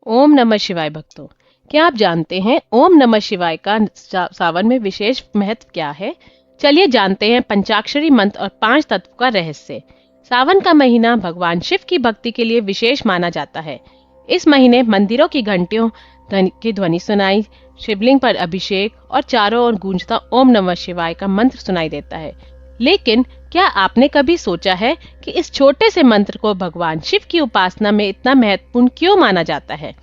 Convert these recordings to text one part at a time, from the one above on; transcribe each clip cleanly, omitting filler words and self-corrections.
ओम नमः शिवाय भक्तों, क्या आप जानते हैं ओम नमः शिवाय का सावन में विशेष महत्व क्या है? चलिए जानते हैं पंचाक्षरी मंत्र और 5 तत्व का रहस्य। सावन का महीना भगवान शिव की भक्ति के लिए विशेष माना जाता है। इस महीने मंदिरों की घंटियों की ध्वनि सुनाई, शिवलिंग पर अभिषेक और चारों ओर गूंजता ओम नमः शिवाय का मंत्र सुनाई देता है। लेकिन क्या आपने कभी सोचा है कि इस छोटे से मंत्र को भगवान शिव की उपासना में इतना महत्वपूर्ण क्यों माना जाता है?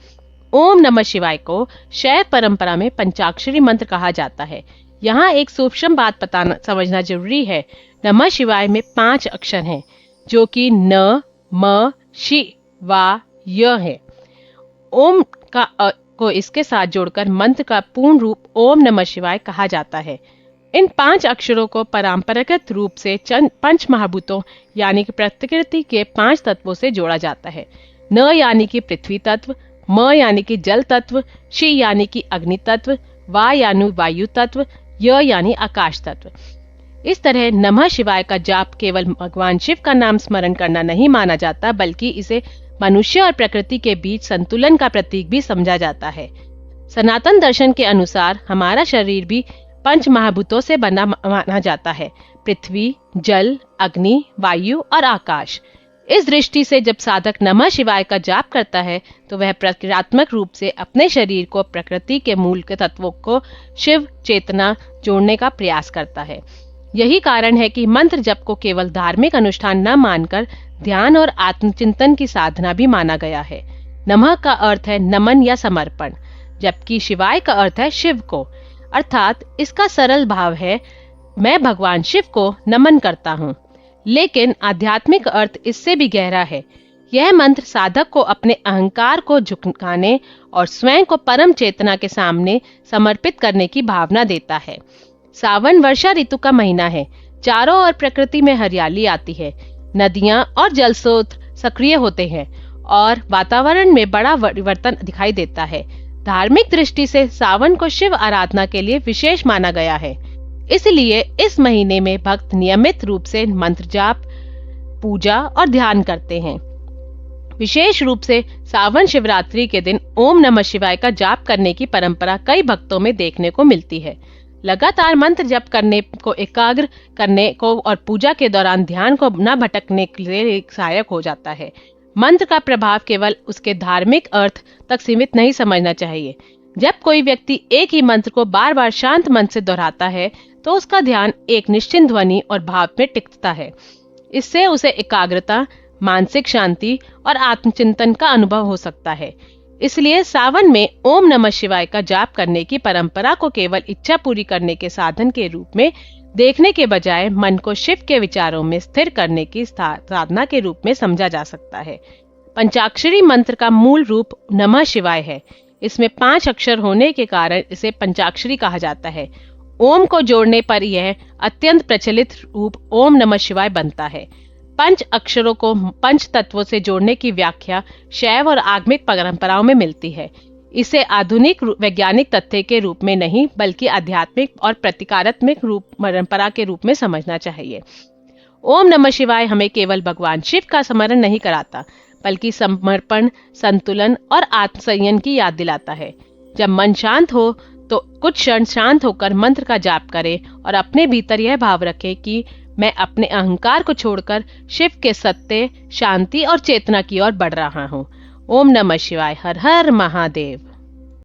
ओम नमः शिवाय को शैव परंपरा में पंचाक्षरी मंत्र कहा जाता है। यहाँ एक सूक्ष्म बात समझना जरूरी है। नमः शिवाय में 5 अक्षर हैं, जो कि न, म, शि, वा, य है। ओम को इसके साथ जोड़कर मंत्र का पूर्ण रूप ओम नमः शिवाय कहा जाता है। इन 5 अक्षरों को परंपरागत रूप से पंच महाभूतों यानी कि प्रकृति के 5 तत्वों से जोड़ा जाता है। न यानी कि पृथ्वी तत्व, म यानी कि जल तत्व, शि यानी कि अग्नि तत्व, वा यानी वायु तत्व, य यानी आकाश तत्व। इस तरह नमः शिवाय का जाप केवल भगवान शिव का नाम स्मरण करना नहीं माना जाता, बल्कि इसे मनुष्य और प्रकृति के बीच संतुलन का प्रतीक भी समझा जाता है। सनातन दर्शन के अनुसार हमारा शरीर भी 5 महाभूतों से बना माना जाता है: पृथ्वी, जल, अग्नि, वायु और आकाश। इस दृष्टि से जब साधक नमः शिवाय का जाप करता है तो वह प्रक्रियात्मक रूप से अपने शरीर को प्रकृति के मूल के तत्वों को शिव चेतना जोड़ने का प्रयास करता है। यही कारण है कि मंत्र जप को केवल धार्मिक अनुष्ठान न मानकर ध्यान और आत्मचिंतन की साधना भी माना गया है। नमः का अर्थ है नमन या समर्पण, जबकि शिवाय का अर्थ है शिव को, अर्थात इसका सरल भाव है मैं भगवान शिव को नमन करता हूँ। लेकिन आध्यात्मिक अर्थ इससे भी गहरा है। यह मंत्र साधक को अपने अहंकार को झुकाने और स्वयं को परम चेतना के सामने समर्पित करने की भावना देता है। सावन वर्षा ऋतु का महीना है। चारों ओर प्रकृति में हरियाली आती है, नदियां और जल स्रोत सक्रिय होते हैं और वातावरण में बड़ा परिवर्तन दिखाई देता है। धार्मिक दृष्टि से सावन को शिव आराधना के लिए विशेष माना गया है। इसलिए इस महीने में भक्त नियमित रूप से मंत्र जाप, पूजा और ध्यान करते हैं। विशेष रूप से सावन शिवरात्रि के दिन ओम नमः शिवाय का जाप करने की परंपरा कई भक्तों में देखने को मिलती है। लगातार मंत्र जप करने को एकाग्र करने को और पूजा के दौरान ध्यान को न भटकने के लिए सहायक हो जाता है। मंत्र का प्रभाव केवल उसके धार्मिक अर्थ तक सीमित नहीं समझना चाहिए। जब कोई व्यक्ति एक ही मंत्र को बार बार शांत मन से दोहराता है तो उसका ध्यान एक निश्चित ध्वनि और भाव में टिकता है। इससे उसे एकाग्रता, मानसिक शांति और आत्मचिंतन का अनुभव हो सकता है। इसलिए सावन में ओम नमः शिवाय का जाप करने की परंपरा को केवल इच्छा पूरी करने के साधन के रूप में देखने के बजाय मन को शिव के विचारों में स्थिर करने की साधना के रूप में समझा जा सकता है। पंचाक्षरी मंत्र का मूल रूप नमः शिवाय है। इसमें 5 अक्षर होने के कारण इसे पंचाक्षरी कहा जाता है। ओम को जोड़ने पर यह अत्यंत प्रचलित रूप ओम नमः शिवाय बनता है। 5 अक्षरों को 5 तत्वों से जोड़ने की व्याख्या शैव और आगमिक परंपराओं में मिलती है। इसे आधुनिक वैज्ञानिक तथ्य के रूप में नहीं, बल्कि आध्यात्मिक और प्रतीकात्मक परंपरा के रूप में समझना चाहिए। ओम नमः शिवाय हमें केवल भगवान शिव का स्मरण नहीं कराता, बल्कि समर्पण, संतुलन और आत्मसंयम की याद दिलाता है। जब मन शांत हो तो कुछ क्षण शांत होकर मंत्र का जाप करें और अपने भीतर यह भाव रखें कि मैं अपने अहंकार को छोड़कर शिव के सत्य, शांति और चेतना की ओर बढ़ रहा हूँ। ओम नमः शिवाय। हर हर महादेव।